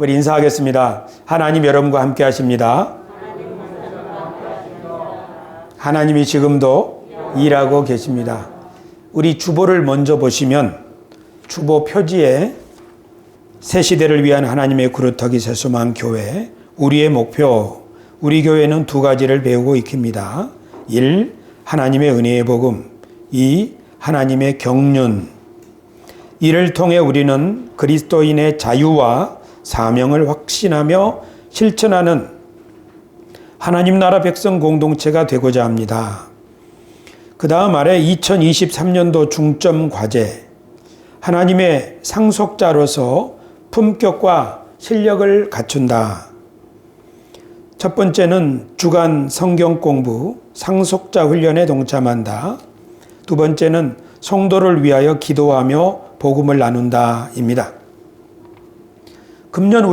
우리 인사하겠습니다. 하나님 여러분과 함께 하십니다. 하나님이 지금도 일하고 계십니다. 우리 주보를 먼저 보시면 주보 표지에 새 시대를 위한 하나님의 그루터기 세수만 교회, 우리의 목표, 우리 교회는 두 가지를 배우고 익힙니다. 1. 하나님의 은혜의 복음. 2. 하나님의 경륜. 이를 통해 우리는 그리스도인의 자유와 사명을 확신하며 실천하는 하나님 나라 백성 공동체가 되고자 합니다. 그 다음 아래 2023년도 중점 과제, 하나님의 상속자로서 품격과 실력을 갖춘다. 첫 번째는 주간 성경 공부, 상속자 훈련에 동참한다. 두 번째는 성도를 위하여 기도하며 복음을 나눈다입니다. 금년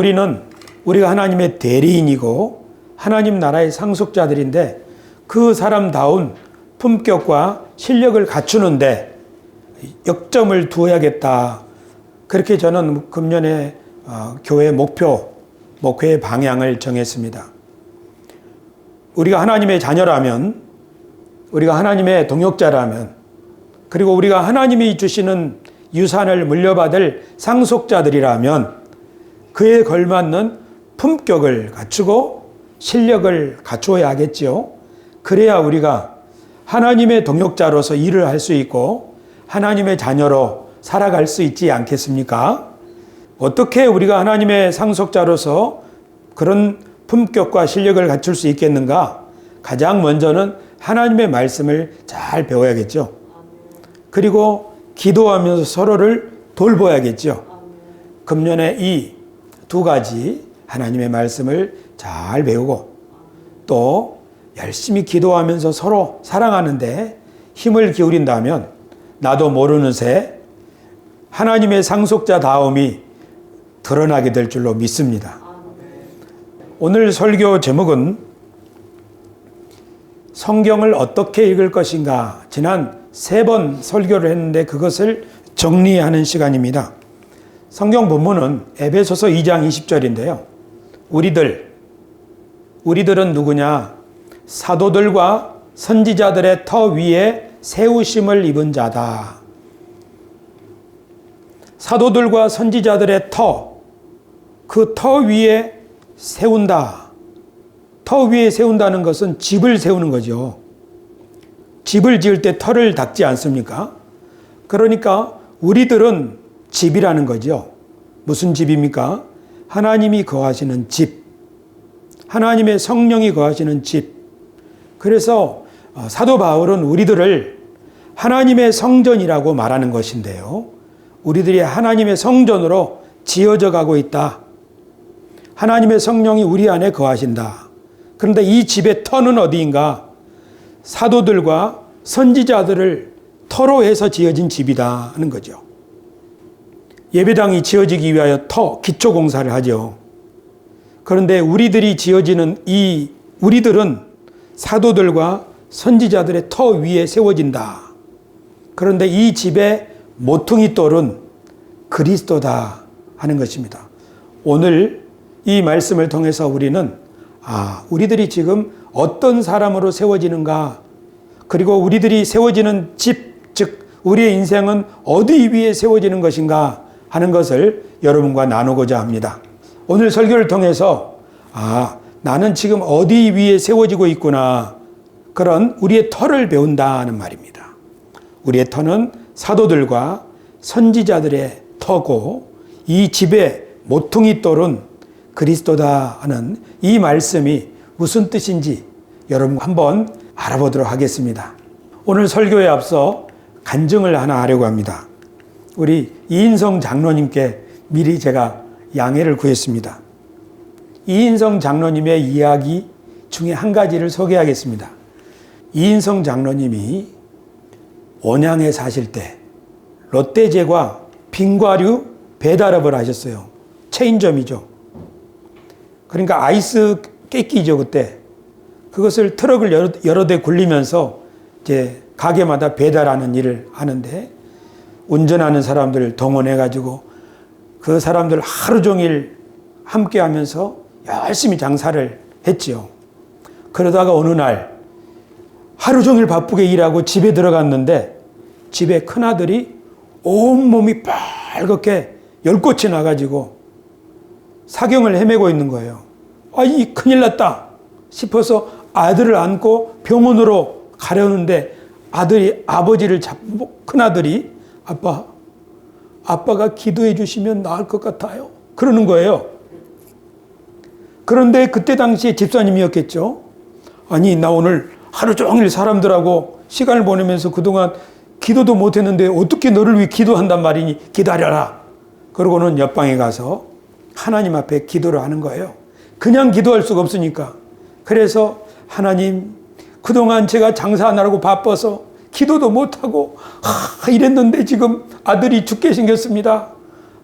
우리가 하나님의 대리인이고 하나님 나라의 상속자들인데 그 사람다운 품격과 실력을 갖추는데 역점을 두어야겠다. 그렇게 저는 금년에 교회 목회의 방향을 정했습니다. 우리가 하나님의 자녀라면, 우리가 하나님의 동역자라면, 그리고 우리가 하나님이 주시는 유산을 물려받을 상속자들이라면 그에 걸맞는 품격을 갖추고 실력을 갖추어야 하겠죠. 그래야 우리가 하나님의 동역자로서 일을 할 수 있고 하나님의 자녀로 살아갈 수 있지 않겠습니까? 어떻게 우리가 하나님의 상속자로서 그런 품격과 실력을 갖출 수 있겠는가? 가장 먼저는 하나님의 말씀을 잘 배워야겠죠. 그리고 기도하면서 서로를 돌봐야겠죠. 금년에 이 두 가지 하나님의 말씀을 잘 배우고 또 열심히 기도하면서 서로 사랑하는데 힘을 기울인다면 나도 모르는 새 하나님의 상속자다움이 드러나게 될 줄로 믿습니다. 오늘 설교 제목은 성경을 어떻게 읽을 것인가. 지난 3번 설교를 했는데 그것을 정리하는 시간입니다. 성경 본문은 에베소서 2장 20절인데요. 우리들은 누구냐? 사도들과 선지자들의 터 위에 세우심을 입은 자다. 사도들과 선지자들의 그 터 위에 세운다. 터 위에 세운다는 것은 집을 세우는 거죠. 집을 지을 때 터를 닦지 않습니까? 그러니까 우리들은 집이라는 거죠. 무슨 집입니까? 하나님이 거하시는 집. 하나님의 성령이 거하시는 집. 그래서 사도 바울은 우리들을 하나님의 성전이라고 말하는 것인데요. 우리들이 하나님의 성전으로 지어져 가고 있다. 하나님의 성령이 우리 안에 거하신다. 그런데 이 집의 터는 어디인가? 사도들과 선지자들을 터로 해서 지어진 집이다 하는 거죠. 예배당이 지어지기 위하여 기초 공사를 하죠. 그런데 우리들이 지어지는 우리들은 사도들과 선지자들의 터 위에 세워진다. 그런데 이 집의 모퉁이 돌은 그리스도다 하는 것입니다. 오늘 이 말씀을 통해서 우리는 우리들이 지금 어떤 사람으로 세워지는가, 그리고 우리들이 세워지는 집, 즉 우리의 인생은 어디 위에 세워지는 것인가 하는 것을 여러분과 나누고자 합니다. 오늘 설교를 통해서 나는 지금 어디 위에 세워지고 있구나, 그런 우리의 터를 배운다는 말입니다. 우리의 터는 사도들과 선지자들의 터고 이 집의 모퉁이 돌은 그리스도다 하는 이 말씀이 무슨 뜻인지 여러분 한번 알아보도록 하겠습니다. 오늘 설교에 앞서 간증을 하나 하려고 합니다. 우리 이인성 장로님께 미리 제가 양해를 구했습니다. 이인성 장로님의 이야기 중에 한 가지를 소개하겠습니다. 이인성 장로님이 온양에 사실 때 롯데제과 빙과류 배달업을 하셨어요. 체인점이죠. 그러니까 아이스 깨끼죠, 그때. 그것을 트럭을 여러 대 굴리면서 이제 가게마다 배달하는 일을 하는데 운전하는 사람들 동원해가지고 그 사람들 하루 종일 함께 하면서 열심히 장사를 했지요. 그러다가 어느 날 하루 종일 바쁘게 일하고 집에 들어갔는데 집에 큰아들이 온몸이 빨갛게 열꽃이 나가지고 사경을 헤매고 있는 거예요. 이 큰일 났다 싶어서 아들을 안고 병원으로 가려는데 아버지를 잡고 큰아들이 아빠가 기도해 주시면 나을 것 같아요. 그러는 거예요. 그런데 그때 당시에 집사님이었겠죠. 아니, 나 오늘 하루 종일 사람들하고 시간을 보내면서 그동안 기도도 못했는데 어떻게 너를 위해 기도한단 말이니 기다려라. 그러고는 옆방에 가서 하나님 앞에 기도를 하는 거예요. 그냥 기도할 수가 없으니까. 그래서 하나님, 그동안 제가 장사하느라고 바빠서 기도도 못하고 이랬는데 지금 아들이 죽게 생겼습니다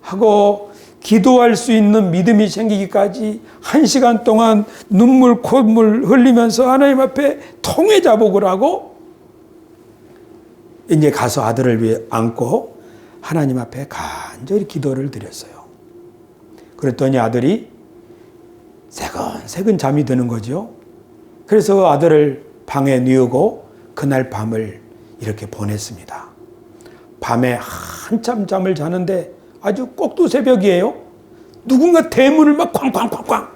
하고 기도할 수 있는 믿음이 생기기까지 1시간 동안 눈물 콧물 흘리면서 하나님 앞에 통회 자복을 하고 이제 가서 아들을 위해 안고 하나님 앞에 간절히 기도를 드렸어요. 그랬더니 아들이 새근새근 잠이 드는 거죠. 그래서 아들을 방에 뉘우고 그날 밤을 이렇게 보냈습니다. 밤에 한참 잠을 자는데 아주 꼭두 새벽이에요. 누군가 대문을 막 쾅쾅쾅쾅.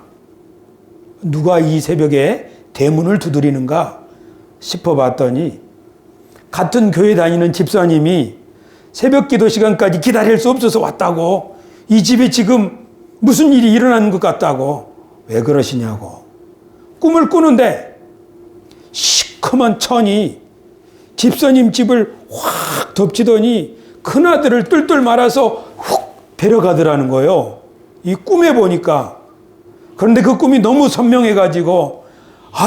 누가 이 새벽에 대문을 두드리는가 싶어 봤더니 같은 교회 다니는 집사님이 새벽 기도 시간까지 기다릴 수 없어서 왔다고, 이 집에 지금 무슨 일이 일어나는 것 같다고. 왜 그러시냐고. 꿈을 꾸는데 시커먼 천이 집사님 집을 확 덮치더니 큰아들을 뚫뚫 말아서 훅 데려가더라는 거예요. 이 꿈에 보니까. 그런데 그 꿈이 너무 선명해가지고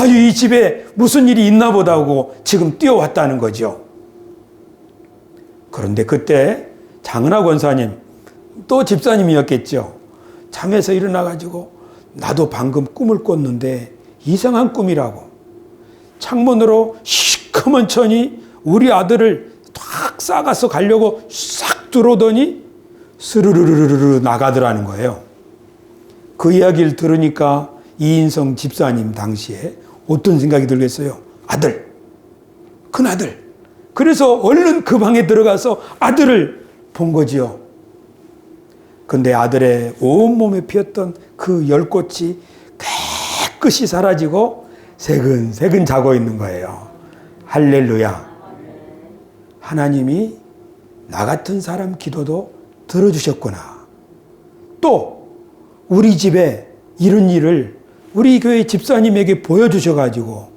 이 집에 무슨 일이 있나 보다 하고 지금 뛰어왔다는 거죠. 그런데 그때 장은하 권사님, 또 집사님이었겠죠. 잠에서 일어나가지고 나도 방금 꿈을 꿨는데 이상한 꿈이라고. 창문으로 시커먼 천이 우리 아들을 탁 싸가서 가려고 싹 들어오더니 스르르르르 나가더라는 거예요. 그 이야기를 들으니까 이인성 집사님 당시에 어떤 생각이 들겠어요? 아들, 큰아들. 그래서 얼른 그 방에 들어가서 아들을 본 거지요. 근데 아들의 온몸에 피었던 그 열꽃이 깨끗이 사라지고 새근새근 자고 있는 거예요. 할렐루야. 하나님이 나 같은 사람 기도도 들어주셨구나. 또 우리 집에 이런 일을 우리 교회 집사님에게 보여주셔가지고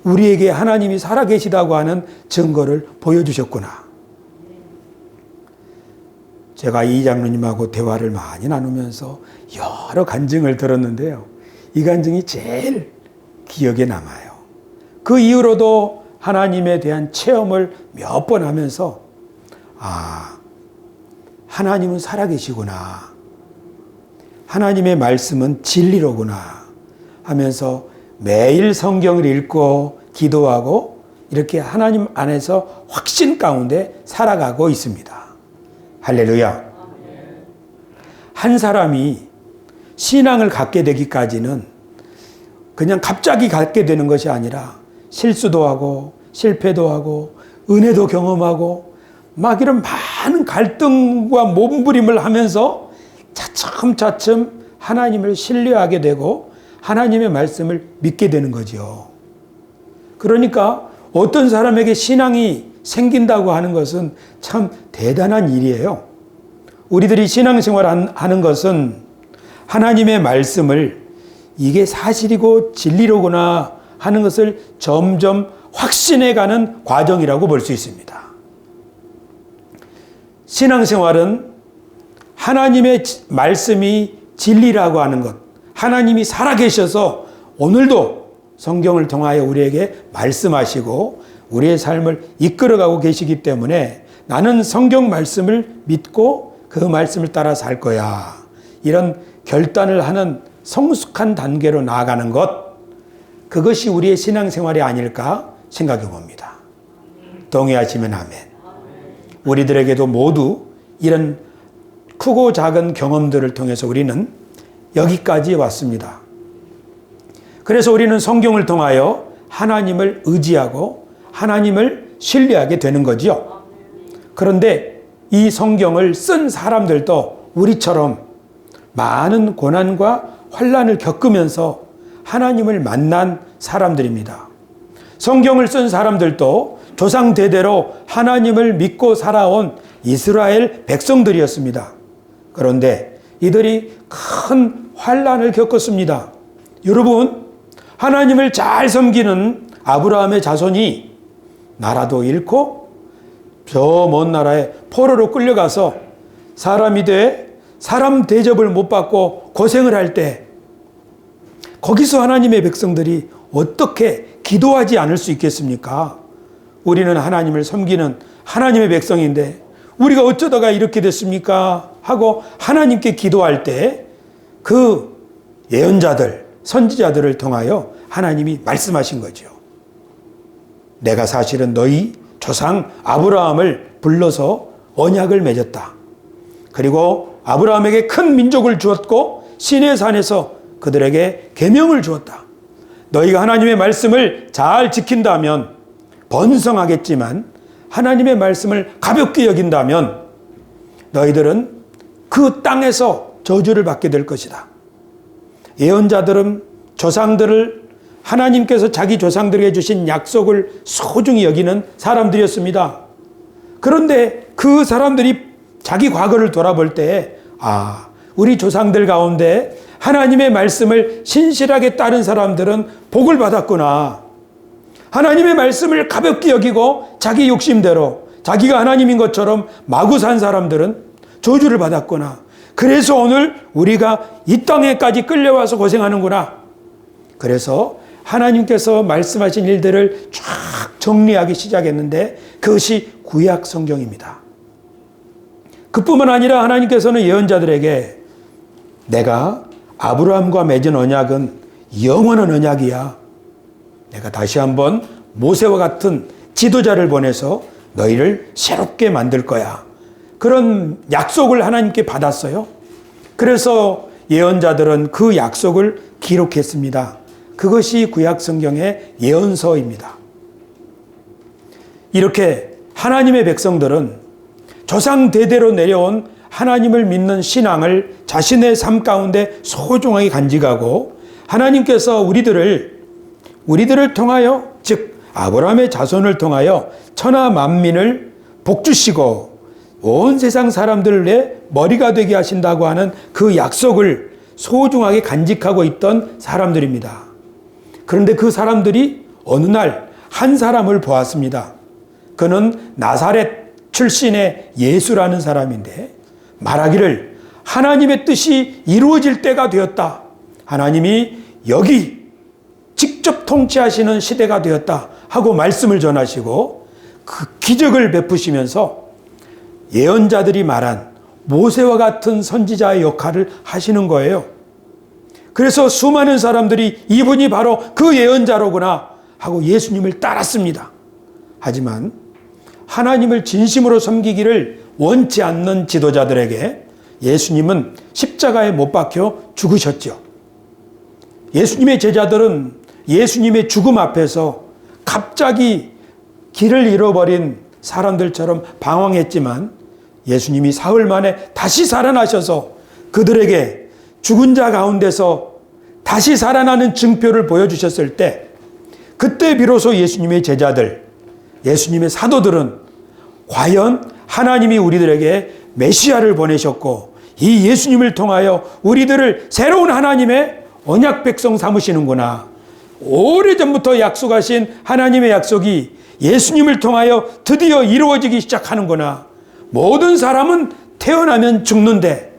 우리에게 하나님이 살아계시다고 하는 증거를 보여주셨구나. 제가 이 장로님하고 대화를 많이 나누면서 여러 간증을 들었는데요. 이 간증이 제일 기억에 남아요. 그 이후로도 하나님에 대한 체험을 몇 번 하면서 하나님은 살아계시구나. 하나님의 말씀은 진리로구나 하면서 매일 성경을 읽고 기도하고 이렇게 하나님 안에서 확신 가운데 살아가고 있습니다. 할렐루야. 한 사람이 신앙을 갖게 되기까지는 그냥 갑자기 갖게 되는 것이 아니라 실수도 하고 실패도 하고 은혜도 경험하고 막 이런 많은 갈등과 몸부림을 하면서 차츰차츰 하나님을 신뢰하게 되고 하나님의 말씀을 믿게 되는 거죠. 그러니까 어떤 사람에게 신앙이 생긴다고 하는 것은 참 대단한 일이에요. 우리들이 신앙생활 하는 것은 하나님의 말씀을 이게 사실이고 진리로구나 하는 것을 점점 확신해가는 과정이라고 볼 수 있습니다. 신앙생활은 하나님의 말씀이 진리라고 하는 것, 하나님이 살아계셔서 오늘도 성경을 통하여 우리에게 말씀하시고 우리의 삶을 이끌어가고 계시기 때문에 나는 성경 말씀을 믿고 그 말씀을 따라 살 거야. 이런 결단을 하는 성숙한 단계로 나아가는 것, 그것이 우리의 신앙생활이 아닐까 생각해 봅니다. 동의하시면 아멘. 우리들에게도 모두 이런 크고 작은 경험들을 통해서 우리는 여기까지 왔습니다. 그래서 우리는 성경을 통하여 하나님을 의지하고 하나님을 신뢰하게 되는 거지요. 그런데 이 성경을 쓴 사람들도 우리처럼 많은 고난과 환난을 겪으면서 하나님을 만난 사람들입니다. 성경을 쓴 사람들도 조상 대대로 하나님을 믿고 살아온 이스라엘 백성들이었습니다. 그런데 이들이 큰 환난을 겪었습니다. 여러분, 하나님을 잘 섬기는 아브라함의 자손이 나라도 잃고 저 먼 나라에 포로로 끌려가서 사람이 돼 사람 대접을 못 받고 고생을 할 때 거기서 하나님의 백성들이 어떻게 기도하지 않을 수 있겠습니까? 우리는 하나님을 섬기는 하나님의 백성인데 우리가 어쩌다가 이렇게 됐습니까? 하고 하나님께 기도할 때 그 예언자들, 선지자들을 통하여 하나님이 말씀하신 거죠. 내가 사실은 너희 조상 아브라함을 불러서 언약을 맺었다. 그리고 아브라함에게 큰 민족을 주었고 시내 산에서 그들에게 계명을 주었다. 너희가 하나님의 말씀을 잘 지킨다면 번성하겠지만 하나님의 말씀을 가볍게 여긴다면 너희들은 그 땅에서 저주를 받게 될 것이다. 예언자들은 조상들을 하나님께서 자기 조상들에게 주신 약속을 소중히 여기는 사람들이었습니다. 그런데 그 사람들이 자기 과거를 돌아볼 때 우리 조상들 가운데 하나님의 말씀을 신실하게 따른 사람들은 복을 받았구나. 하나님의 말씀을 가볍게 여기고 자기 욕심대로 자기가 하나님인 것처럼 마구 산 사람들은 저주를 받았구나. 그래서 오늘 우리가 이 땅에까지 끌려와서 고생하는구나. 그래서 하나님께서 말씀하신 일들을 쫙 정리하기 시작했는데 그것이 구약 성경입니다. 그뿐만 아니라 하나님께서는 예언자들에게 내가 아브라함과 맺은 언약은 영원한 언약이야. 내가 다시 한번 모세와 같은 지도자를 보내서 너희를 새롭게 만들 거야. 그런 약속을 하나님께 받았어요. 그래서 예언자들은 그 약속을 기록했습니다. 그것이 구약 성경의 예언서입니다. 이렇게 하나님의 백성들은 조상 대대로 내려온 하나님을 믿는 신앙을 자신의 삶 가운데 소중하게 간직하고 하나님께서 우리들을 통하여 즉 아브라함의 자손을 통하여 천하 만민을 복주시고 온 세상 사람들의 머리가 되게 하신다고 하는 그 약속을 소중하게 간직하고 있던 사람들입니다. 그런데 그 사람들이 어느 날 한 사람을 보았습니다. 그는 나사렛 출신의 예수라는 사람인데 말하기를 하나님의 뜻이 이루어질 때가 되었다. 하나님이 여기 직접 통치하시는 시대가 되었다 하고 말씀을 전하시고 그 기적을 베푸시면서 예언자들이 말한 모세와 같은 선지자의 역할을 하시는 거예요. 그래서 수많은 사람들이 이분이 바로 그 예언자로구나 하고 예수님을 따랐습니다. 하지만 하나님을 진심으로 섬기기를 원치 않는 지도자들에게 예수님은 십자가에 못 박혀 죽으셨죠. 예수님의 제자들은 예수님의 죽음 앞에서 갑자기 길을 잃어버린 사람들처럼 방황했지만 예수님이 사흘 만에 다시 살아나셔서 그들에게 죽은 자 가운데서 다시 살아나는 증표를 보여주셨을 때 그때 비로소 예수님의 제자들, 예수님의 사도들은 과연 하나님이 우리들에게 메시아를 보내셨고 이 예수님을 통하여 우리들을 새로운 하나님의 언약 백성 삼으시는구나. 오래전부터 약속하신 하나님의 약속이 예수님을 통하여 드디어 이루어지기 시작하는구나. 모든 사람은 태어나면 죽는데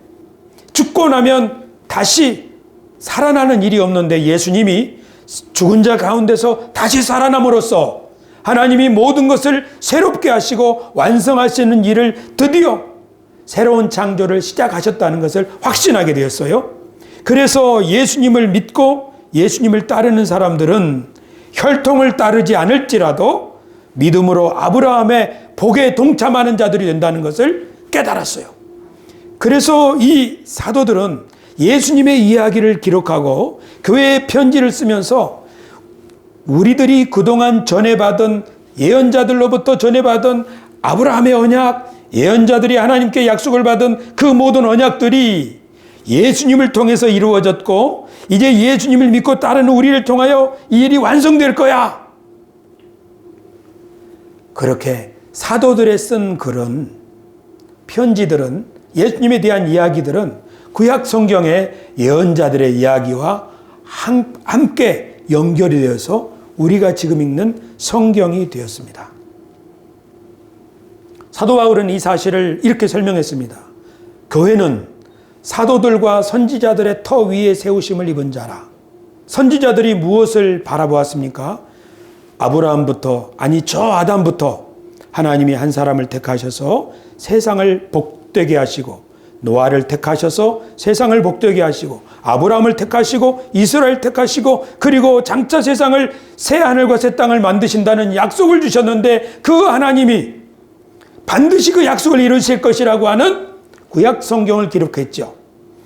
죽고 나면 다시 살아나는 일이 없는데 예수님이 죽은 자 가운데서 다시 살아남으로써 하나님이 모든 것을 새롭게 하시고 완성하시는 일을 드디어 새로운 창조를 시작하셨다는 것을 확신하게 되었어요. 그래서 예수님을 믿고 예수님을 따르는 사람들은 혈통을 따르지 않을지라도 믿음으로 아브라함의 복에 동참하는 자들이 된다는 것을 깨달았어요. 그래서 이 사도들은 예수님의 이야기를 기록하고 교회의 편지를 쓰면서 우리들이 그동안 전해받은 예언자들로부터 전해받은 아브라함의 언약, 예언자들이 하나님께 약속을 받은 그 모든 언약들이 예수님을 통해서 이루어졌고 이제 예수님을 믿고 따르는 우리를 통하여 이 일이 완성될 거야. 그렇게 사도들의 쓴 글은, 편지들은, 예수님에 대한 이야기들은 구약 성경의 예언자들의 이야기와 함께 연결이 되어서 우리가 지금 읽는 성경이 되었습니다. 사도 바울은 이 사실을 이렇게 설명했습니다. 교회는 사도들과 선지자들의 터 위에 세우심을 입은 자라. 선지자들이 무엇을 바라보았습니까? 아브라함부터, 아니 저 아담부터 하나님이 한 사람을 택하셔서 세상을 복되게 하시고, 노아를 택하셔서 세상을 복되게 하시고, 아브라함을 택하시고, 이스라엘 택하시고, 그리고 장차 세상을 새 하늘과 새 땅을 만드신다는 약속을 주셨는데 그 하나님이 반드시 그 약속을 이루실 것이라고 하는 구약 성경을 기록했죠.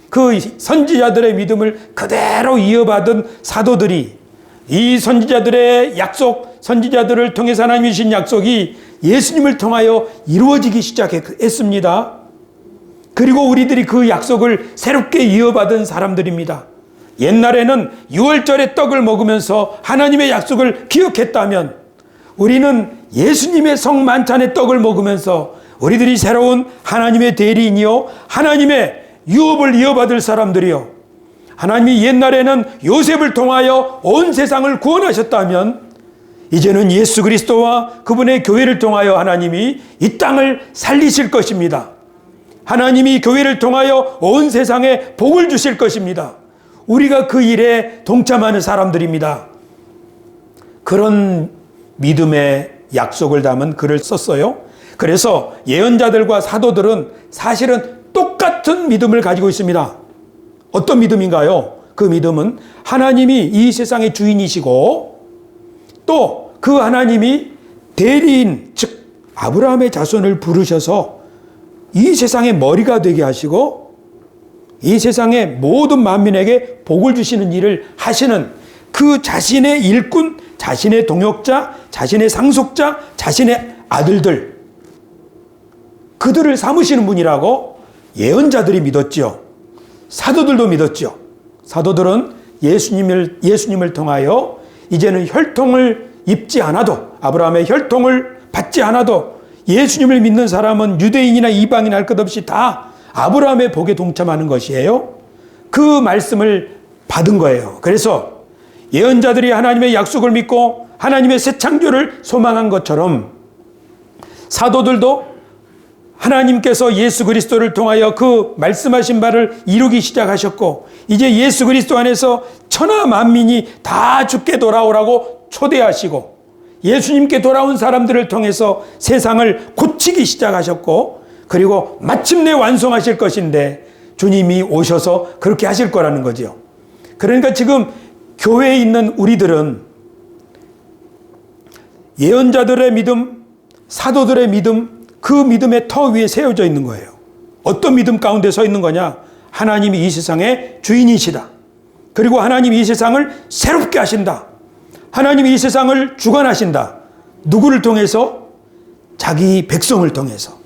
그 선지자들의 믿음을 그대로 이어받은 사도들이 이 선지자들의 약속, 선지자들을 통해서 하나님이 주신 약속이 예수님을 통하여 이루어지기 시작했습니다. 그리고 우리들이 그 약속을 새롭게 이어받은 사람들입니다. 옛날에는 유월절에 떡을 먹으면서 하나님의 약속을 기억했다면 우리는 예수님의 성만찬의 떡을 먹으면서 우리들이 새로운 하나님의 대리인이요, 하나님의 유업을 이어받을 사람들이요, 하나님이 옛날에는 요셉을 통하여 온 세상을 구원하셨다면 이제는 예수 그리스도와 그분의 교회를 통하여 하나님이 이 땅을 살리실 것입니다. 하나님이 교회를 통하여 온 세상에 복을 주실 것입니다. 우리가 그 일에 동참하는 사람들입니다. 그런 믿음의 약속을 담은 글을 썼어요. 그래서 예언자들과 사도들은 사실은 똑같은 믿음을 가지고 있습니다. 어떤 믿음인가요? 그 믿음은 하나님이 이 세상의 주인이시고 또 그 하나님이 대리인, 즉 아브라함의 자손을 부르셔서 이 세상의 머리가 되게 하시고 이 세상의 모든 만민에게 복을 주시는 일을 하시는 그 자신의 일꾼, 자신의 동역자, 자신의 상속자, 자신의 아들들, 그들을 삼으시는 분이라고 예언자들이 믿었죠. 사도들도 믿었죠. 사도들은 예수님을 통하여 이제는 혈통을 입지 않아도, 아브라함의 혈통을 받지 않아도 예수님을 믿는 사람은 유대인이나 이방인 할 것 없이 다 아브라함의 복에 동참하는 것이에요. 그 말씀을 받은 거예요. 그래서 예언자들이 하나님의 약속을 믿고 하나님의 새 창조를 소망한 것처럼 사도들도 하나님께서 예수 그리스도를 통하여 그 말씀하신 바를 이루기 시작하셨고 이제 예수 그리스도 안에서 천하 만민이 다 주께 돌아오라고 초대하시고 예수님께 돌아온 사람들을 통해서 세상을 고치기 시작하셨고 그리고 마침내 완성하실 것인데 주님이 오셔서 그렇게 하실 거라는 거죠. 그러니까 지금 교회에 있는 우리들은 예언자들의 믿음, 사도들의 믿음, 그 믿음의 터 위에 세워져 있는 거예요. 어떤 믿음 가운데 서 있는 거냐? 하나님이 이 세상의 주인이시다. 그리고 하나님이 이 세상을 새롭게 하신다. 하나님이 이 세상을 주관하신다. 누구를 통해서? 자기 백성을 통해서.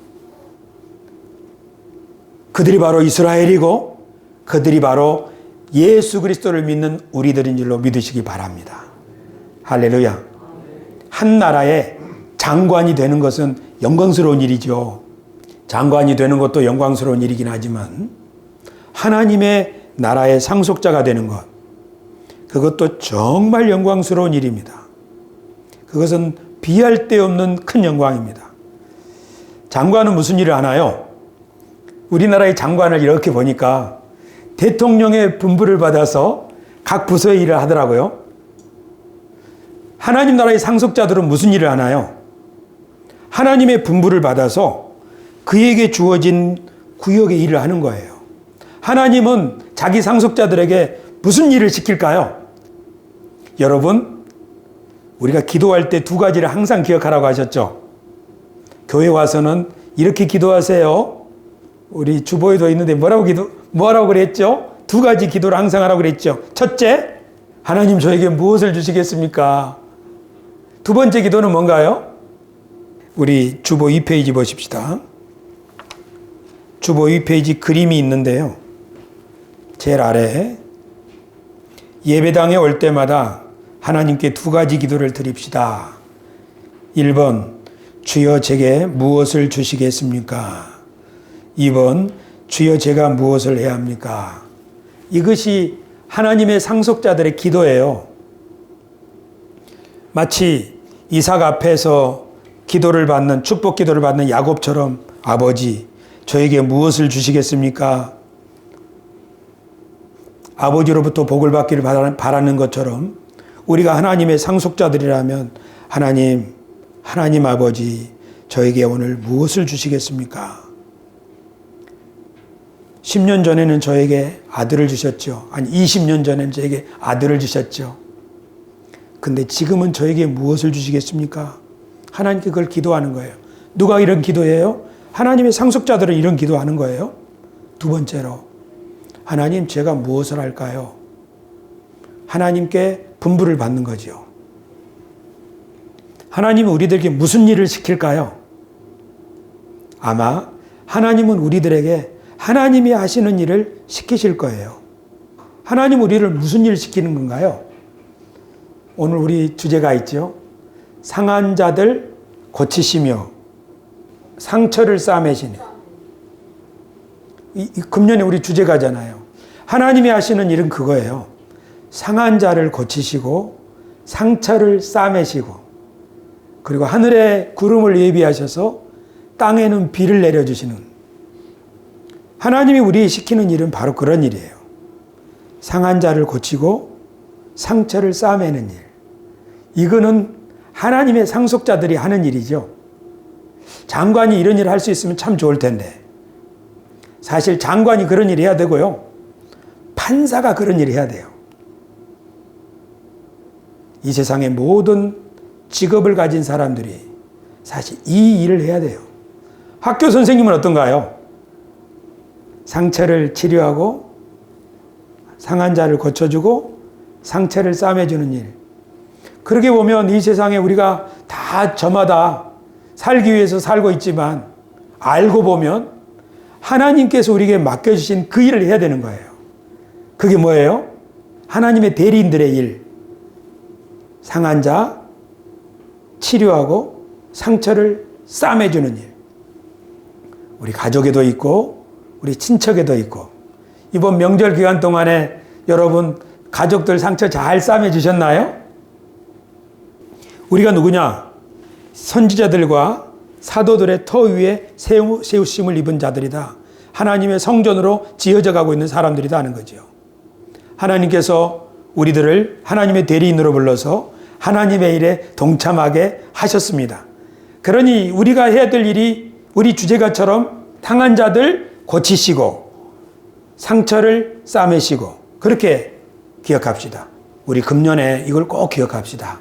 그들이 바로 이스라엘이고 그들이 바로 예수 그리스도를 믿는 우리들인 줄로 믿으시기 바랍니다. 할렐루야. 한 나라의 장관이 되는 것은 영광스러운 일이죠. 장관이 되는 것도 영광스러운 일이긴 하지만 하나님의 나라의 상속자가 되는 것, 그것도 정말 영광스러운 일입니다. 그것은 비할 데 없는 큰 영광입니다. 장관은 무슨 일을 하나요? 우리나라의 장관을 이렇게 보니까 대통령의 분부를 받아서 각 부서의 일을 하더라고요. 하나님 나라의 상속자들은 무슨 일을 하나요? 하나님의 분부를 받아서 그에게 주어진 구역의 일을 하는 거예요. 하나님은 자기 상속자들에게 무슨 일을 시킬까요? 여러분, 우리가 기도할 때 두 가지를 항상 기억하라고 하셨죠? 교회 와서는 이렇게 기도하세요. 우리 주보에도 있는데 뭐라고 그랬죠? 두 가지 기도를 항상 하라고 그랬죠. 첫째, 하나님 저에게 무엇을 주시겠습니까? 두 번째 기도는 뭔가요? 우리 주보 2페이지 보십시다. 주보 2페이지 그림이 있는데요. 제일 아래 예배당에 올 때마다 하나님께 두 가지 기도를 드립시다. 1번, 주여 제게 무엇을 주시겠습니까? 2번, 주여 제가 무엇을 해야 합니까? 이것이 하나님의 상속자들의 기도예요. 마치 이삭 앞에서 기도를 받는, 축복 기도를 받는 야곱처럼 아버지, 저에게 무엇을 주시겠습니까? 아버지로부터 복을 받기를 바라는 것처럼 우리가 하나님의 상속자들이라면 하나님 아버지, 저에게 오늘 무엇을 주시겠습니까? 10년 전에는 저에게 아들을 주셨죠. 아니 20년 전에는 저에게 아들을 주셨죠. 근데 지금은 저에게 무엇을 주시겠습니까? 하나님께 그걸 기도하는 거예요. 누가 이런 기도해요? 하나님의 상속자들은 이런 기도하는 거예요. 두 번째로, 하나님 제가 무엇을 할까요? 하나님께 분부를 받는 거죠. 하나님은 우리들에게 무슨 일을 시킬까요? 아마 하나님은 우리들에게 하나님이 하시는 일을 시키실 거예요. 하나님 우리를 무슨 일을 시키는 건가요? 오늘 우리 주제가 있죠. 상한 자들 고치시며 상처를 싸매시네. 금년에 우리 주제가잖아요. 하나님이 하시는 일은 그거예요. 상한 자를 고치시고 상처를 싸매시고 그리고 하늘에 구름을 예비하셔서 땅에는 비를 내려주시는, 하나님이 우리 시키는 일은 바로 그런 일이에요. 상한 자를 고치고 상처를 싸매는 일. 이거는 하나님의 상속자들이 하는 일이죠. 장관이 이런 일을 할 수 있으면 참 좋을 텐데 사실 장관이 그런 일 해야 되고요. 판사가 그런 일 해야 돼요. 이 세상의 모든 직업을 가진 사람들이 사실 이 일을 해야 돼요. 학교 선생님은 어떤가요? 상처를 치료하고 상한 자를 고쳐주고 상처를 싸매주는 일. 그렇게 보면 이 세상에 우리가 다 저마다 살기 위해서 살고 있지만 알고 보면 하나님께서 우리에게 맡겨주신 그 일을 해야 되는 거예요. 그게 뭐예요? 하나님의 대리인들의 일. 상한 자 치료하고 상처를 싸매주는 일. 우리 가족에도 있고 우리 친척에도 있고, 이번 명절 기간 동안에 여러분 가족들 상처 잘 싸매주셨나요? 우리가 누구냐? 선지자들과 사도들의 터 위에 세우심을 입은 자들이다. 하나님의 성전으로 지어져 가고 있는 사람들이다 하는 거죠. 하나님께서 우리들을 하나님의 대리인으로 불러서 하나님의 일에 동참하게 하셨습니다. 그러니 우리가 해야 될 일이 우리 주제가처럼 상한 자들 고치시고 상처를 싸매시고, 그렇게 기억합시다. 우리 금년에 이걸 꼭 기억합시다.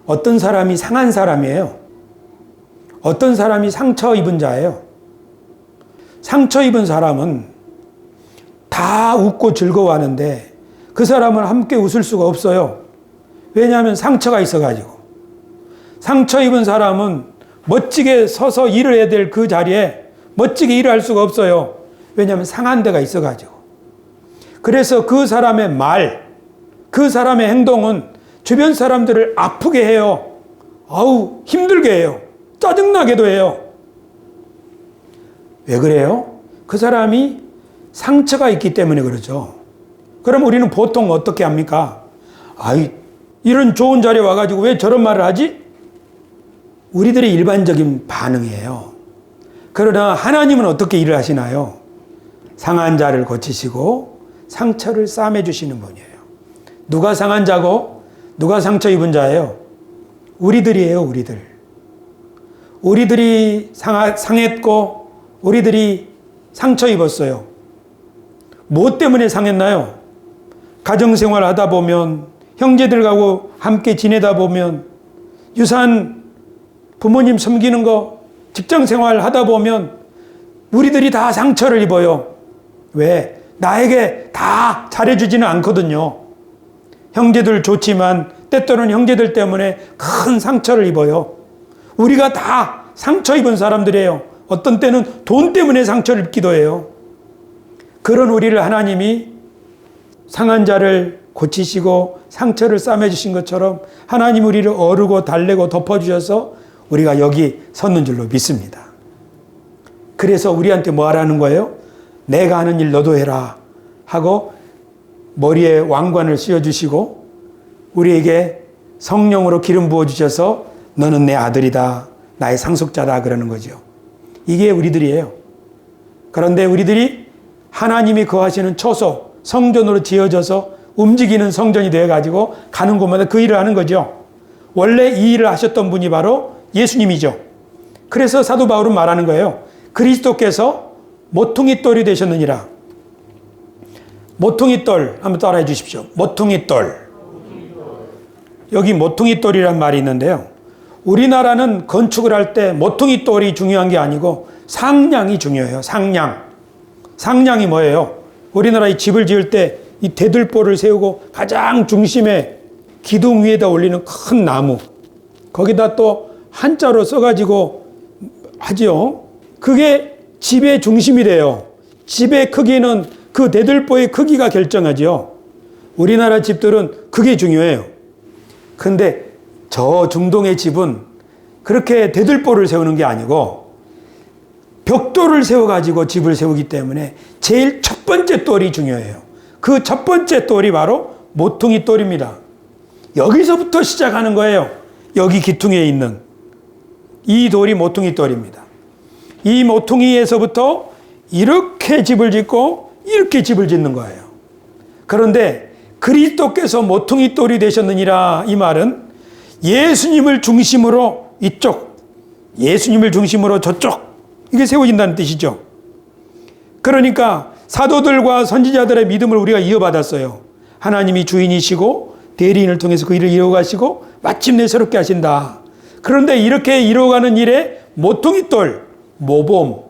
어떤 사람이 상한 사람이에요. 어떤 사람이 상처 입은 자예요. 상처 입은 사람은 다 웃고 즐거워하는데 그 사람은 함께 웃을 수가 없어요. 왜냐하면 상처가 있어가지고. 상처 입은 사람은 멋지게 서서 일을 해야 될 그 자리에 멋지게 일을 할 수가 없어요. 왜냐하면 상한 데가 있어가지고. 그래서 그 사람의 말, 그 사람의 행동은 주변 사람들을 아프게 해요. 아우, 힘들게 해요. 짜증나게도 해요. 왜 그래요? 그 사람이 상처가 있기 때문에 그러죠. 그럼 우리는 보통 어떻게 합니까? 아이, 이런 좋은 자리에 와가지고 왜 저런 말을 하지? 우리들의 일반적인 반응이에요. 그러나 하나님은 어떻게 일을 하시나요? 상한 자를 고치시고 상처를 싸매주시는 분이에요. 누가 상한 자고 누가 상처 입은 자예요? 우리들이에요, 우리들. 우리들이 상했고 우리들이 상처 입었어요. 무엇 때문에 상했나요? 가정생활 하다 보면, 형제들하고 함께 지내다 보면, 유산 부모님 섬기는 거, 직장생활 하다 보면 우리들이 다 상처를 입어요. 왜? 나에게 다 잘해주지는 않거든요. 형제들 좋지만 때때로는 형제들 때문에 큰 상처를 입어요. 우리가 다 상처 입은 사람들이에요. 어떤 때는 돈 때문에 상처를 입기도 해요. 그런 우리를 하나님이 상한 자를 고치시고 상처를 싸매주신 것처럼 하나님 우리를 어르고 달래고 덮어주셔서 우리가 여기 섰는 줄로 믿습니다. 그래서 우리한테 뭐 하라는 거예요? 내가 하는 일 너도 해라 하고 머리에 왕관을 씌워주시고 우리에게 성령으로 기름 부어주셔서 너는 내 아들이다, 나의 상속자다 그러는 거죠. 이게 우리들이에요. 그런데 우리들이 하나님이 거하시는 처소, 성전으로 지어져서 움직이는 성전이 되어가지고 가는 곳마다 그 일을 하는 거죠. 원래 이 일을 하셨던 분이 바로 예수님이죠. 그래서 사도 바울은 말하는 거예요. 그리스도께서 모퉁이돌이 되셨느니라. 모퉁이돌 한번 따라해 주십시오. 모퉁이돌. 여기 모퉁이돌이란 말이 있는데요. 우리나라는 건축을 할 때 모퉁이돌이 중요한 게 아니고 상량이 중요해요. 상량. 상량이 뭐예요? 우리나라 이 집을 지을 때 이 대들보를 세우고 가장 중심에 기둥 위에다 올리는 큰 나무. 거기다 또 한자로 써가지고 하죠. 그게 집의 중심이래요. 집의 크기는 그 대들보의 크기가 결정하죠. 우리나라 집들은 그게 중요해요. 근데 저 중동의 집은 그렇게 대들보를 세우는 게 아니고 벽돌을 세워가지고 집을 세우기 때문에 제일 첫 번째 돌이 중요해요. 그 첫 번째 돌이 바로 모퉁이 돌입니다. 여기서부터 시작하는 거예요. 여기 기퉁에 있는 이 돌이 모퉁이 돌입니다. 이 모퉁이에서부터 이렇게 집을 짓고 이렇게 집을 짓는 거예요. 그런데 그리스도께서 모퉁이 돌이 되셨느니라 이 말은 예수님을 중심으로 이쪽, 예수님을 중심으로 저쪽 이게 세워진다는 뜻이죠. 그러니까 사도들과 선지자들의 믿음을 우리가 이어받았어요. 하나님이 주인이시고 대리인을 통해서 그 일을 이루어가시고 마침내 새롭게 하신다. 그런데 이렇게 이루어가는 일에 모퉁이돌, 모범,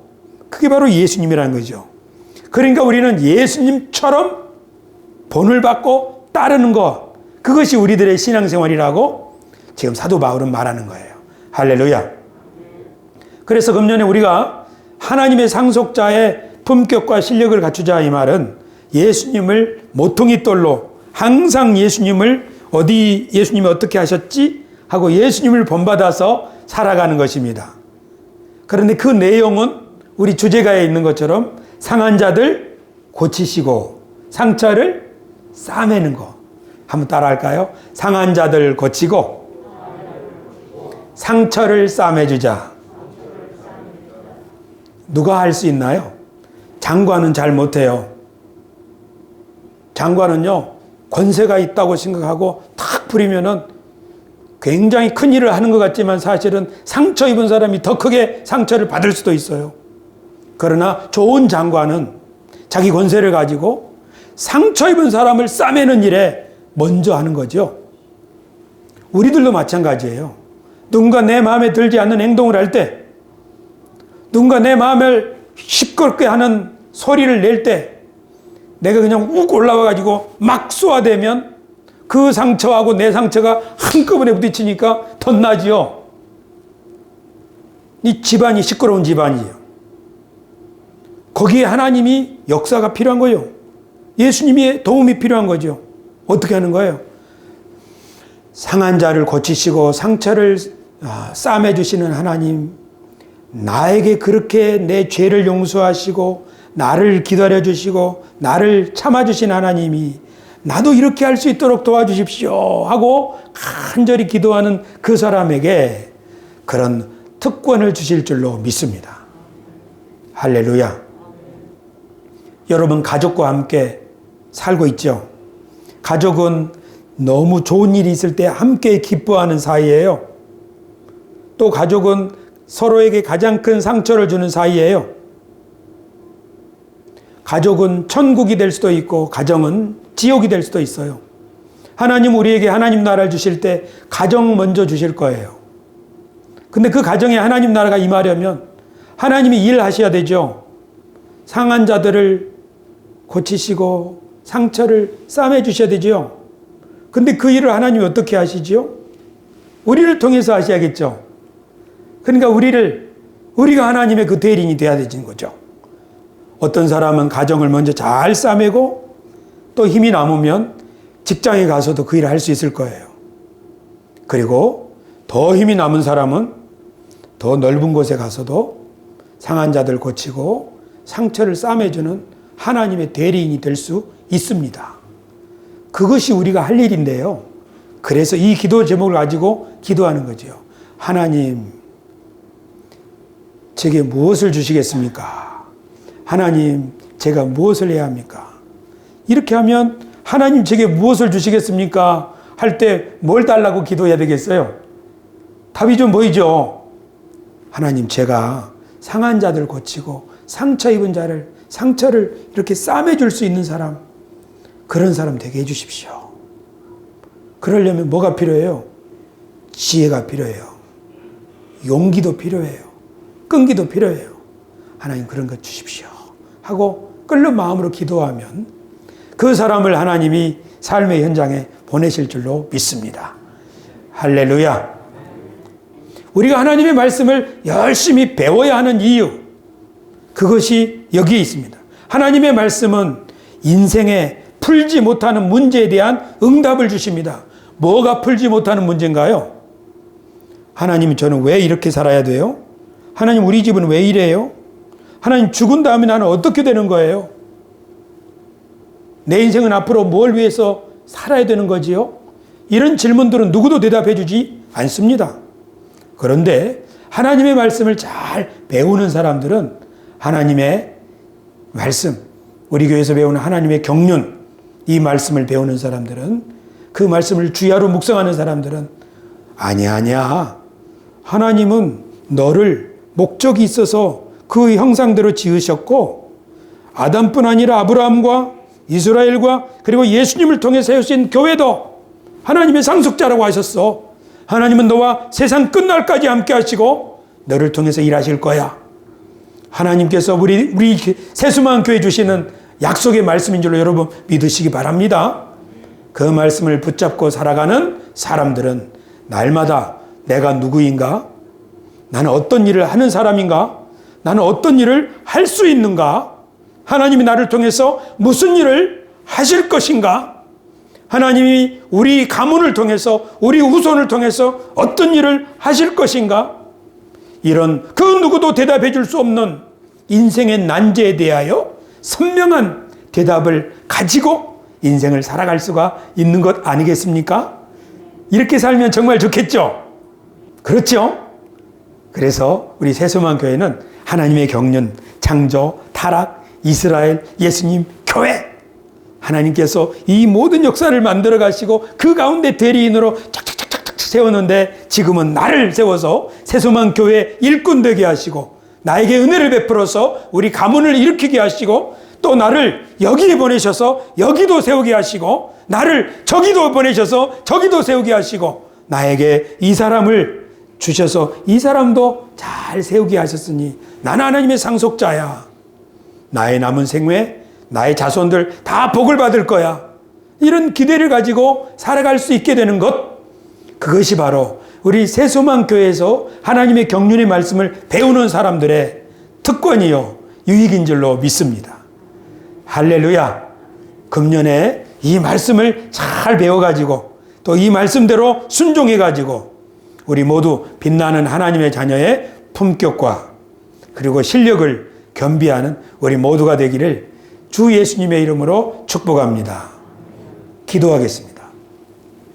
그게 바로 예수님이라는 거죠. 그러니까 우리는 예수님처럼 본을 받고 따르는 것, 그것이 우리들의 신앙생활이라고 지금 사도 바울은 말하는 거예요. 할렐루야. 그래서 금년에 우리가 하나님의 상속자의 품격과 실력을 갖추자 이 말은 예수님을 모퉁이돌로 항상 예수님이 어떻게 하셨지? 하고 예수님을 본받아서 살아가는 것입니다. 그런데 그 내용은 우리 주제가에 있는 것처럼 상한 자들 고치시고 상처를 싸매는 거. 한번 따라할까요? 상한 자들 고치고 상처를 싸매주자. 누가 할 수 있나요? 장관은 잘 못해요. 장관은요, 권세가 있다고 생각하고 탁 부리면은 굉장히 큰 일을 하는 것 같지만 사실은 상처 입은 사람이 더 크게 상처를 받을 수도 있어요. 그러나 좋은 장관은 자기 권세를 가지고 상처 입은 사람을 싸매는 일에 먼저 하는 거죠. 우리들도 마찬가지예요. 누군가 내 마음에 들지 않는 행동을 할 때, 누군가 내 마음을 시끄럽게 하는 소리를 낼 때 내가 그냥 욱 올라와가지고 막 쏘아대면 그 상처하고 내 상처가 한꺼번에 부딪히니까 덧나지요. 이 집안이 시끄러운 집안이에요. 거기에 하나님이 역사가 필요한 거예요. 예수님의 도움이 필요한 거죠. 어떻게 하는 거예요? 상한 자를 고치시고 상처를 싸매주시는 하나님, 나에게 그렇게 내 죄를 용서하시고 나를 기다려주시고 나를 참아주신 하나님이 나도 이렇게 할 수 있도록 도와주십시오 하고 간절히 기도하는 그 사람에게 그런 특권을 주실 줄로 믿습니다. 할렐루야. 여러분 가족과 함께 살고 있죠. 가족은 너무 좋은 일이 있을 때 함께 기뻐하는 사이예요. 또 가족은 서로에게 가장 큰 상처를 주는 사이예요. 가족은 천국이 될 수도 있고 가정은 지옥이 될 수도 있어요. 하나님 우리에게 하나님 나라를 주실 때 가정 먼저 주실 거예요. 근데 그 가정에 하나님 나라가 임하려면 하나님이 일하셔야 되죠. 상한 자들을 고치시고 상처를 싸매 주셔야 되죠. 근데 그 일을 하나님이 어떻게 하시지요? 우리를 통해서 하셔야겠죠. 그러니까 우리가 하나님의 그 대리인이 돼야 되는 거죠. 어떤 사람은 가정을 먼저 잘 싸매고 또 힘이 남으면 직장에 가서도 그 일을 할 수 있을 거예요. 그리고 더 힘이 남은 사람은 더 넓은 곳에 가서도 상한 자들 고치고 상처를 싸매주는 하나님의 대리인이 될 수 있습니다. 그것이 우리가 할 일인데요. 그래서 이 기도 제목을 가지고 기도하는 거죠. 하나님, 제게 무엇을 주시겠습니까? 하나님, 제가 무엇을 해야 합니까? 이렇게 하면 하나님 제게 무엇을 주시겠습니까? 할 때 뭘 달라고 기도해야 되겠어요? 답이 좀 보이죠? 하나님, 제가 상한 자들 고치고 상처 입은 자를 상처를 이렇게 싸매줄 수 있는 사람, 그런 사람 되게 해주십시오. 그러려면 뭐가 필요해요? 지혜가 필요해요. 용기도 필요해요. 끈기도 필요해요. 하나님 그런 것 주십시오 하고 끓는 마음으로 기도하면 그 사람을 하나님이 삶의 현장에 보내실 줄로 믿습니다. 할렐루야. 우리가 하나님의 말씀을 열심히 배워야 하는 이유, 그것이 여기에 있습니다. 하나님의 말씀은 인생에 풀지 못하는 문제에 대한 응답을 주십니다. 뭐가 풀지 못하는 문제인가요? 하나님, 저는 왜 이렇게 살아야 돼요? 하나님, 우리 집은 왜 이래요? 하나님, 죽은 다음에 나는 어떻게 되는 거예요? 내 인생은 앞으로 뭘 위해서 살아야 되는 거지요? 이런 질문들은 누구도 대답해 주지 않습니다. 그런데 하나님의 말씀을 잘 배우는 사람들은 하나님의 말씀, 우리 교회에서 배우는 하나님의 경륜, 이 말씀을 배우는 사람들은, 그 말씀을 주야로 묵상하는 사람들은 아니야. 하나님은 너를 목적이 있어서 그 형상대로 지으셨고 아담뿐 아니라 아브라함과 이스라엘과 그리고 예수님을 통해 세우신 교회도 하나님의 상속자라고 하셨어. 하나님은 너와 세상 끝날까지 함께 하시고 너를 통해서 일하실 거야. 하나님께서 우리 세수만 교회 주시는 약속의 말씀인 줄로 여러분 믿으시기 바랍니다. 그 말씀을 붙잡고 살아가는 사람들은 날마다 내가 누구인가? 나는 어떤 일을 하는 사람인가? 나는 어떤 일을 할 수 있는가? 하나님이 나를 통해서 무슨 일을 하실 것인가? 하나님이 우리 가문을 통해서, 우리 후손을 통해서 어떤 일을 하실 것인가? 이런 그 누구도 대답해 줄 수 없는 인생의 난제에 대하여 선명한 대답을 가지고 인생을 살아갈 수가 있는 것 아니겠습니까? 이렇게 살면 정말 좋겠죠? 그렇죠? 그래서 우리 세수만 교회는 하나님의 경륜, 창조, 타락, 이스라엘, 예수님, 교회, 하나님께서 이 모든 역사를 만들어 가시고 그 가운데 대리인으로 착착착착 세웠는데 지금은 나를 세워서 세수만 교회 일꾼 되게 하시고 나에게 은혜를 베풀어서 우리 가문을 일으키게 하시고 또 나를 여기에 보내셔서 여기도 세우게 하시고 나를 저기도 보내셔서 저기도 세우게 하시고 나에게 이 사람을 주셔서 이 사람도 잘 세우게 하셨으니 나는 하나님의 상속자야. 나의 남은 생애, 나의 자손들 다 복을 받을 거야. 이런 기대를 가지고 살아갈 수 있게 되는 것, 그것이 바로 우리 세수만 교회에서 하나님의 경륜의 말씀을 배우는 사람들의 특권이요 유익인 줄로 믿습니다. 할렐루야. 금년에 이 말씀을 잘 배워가지고 또 이 말씀대로 순종해가지고 우리 모두 빛나는 하나님의 자녀의 품격과 그리고 실력을 겸비하는 우리 모두가 되기를 주 예수님의 이름으로 축복합니다. 기도하겠습니다.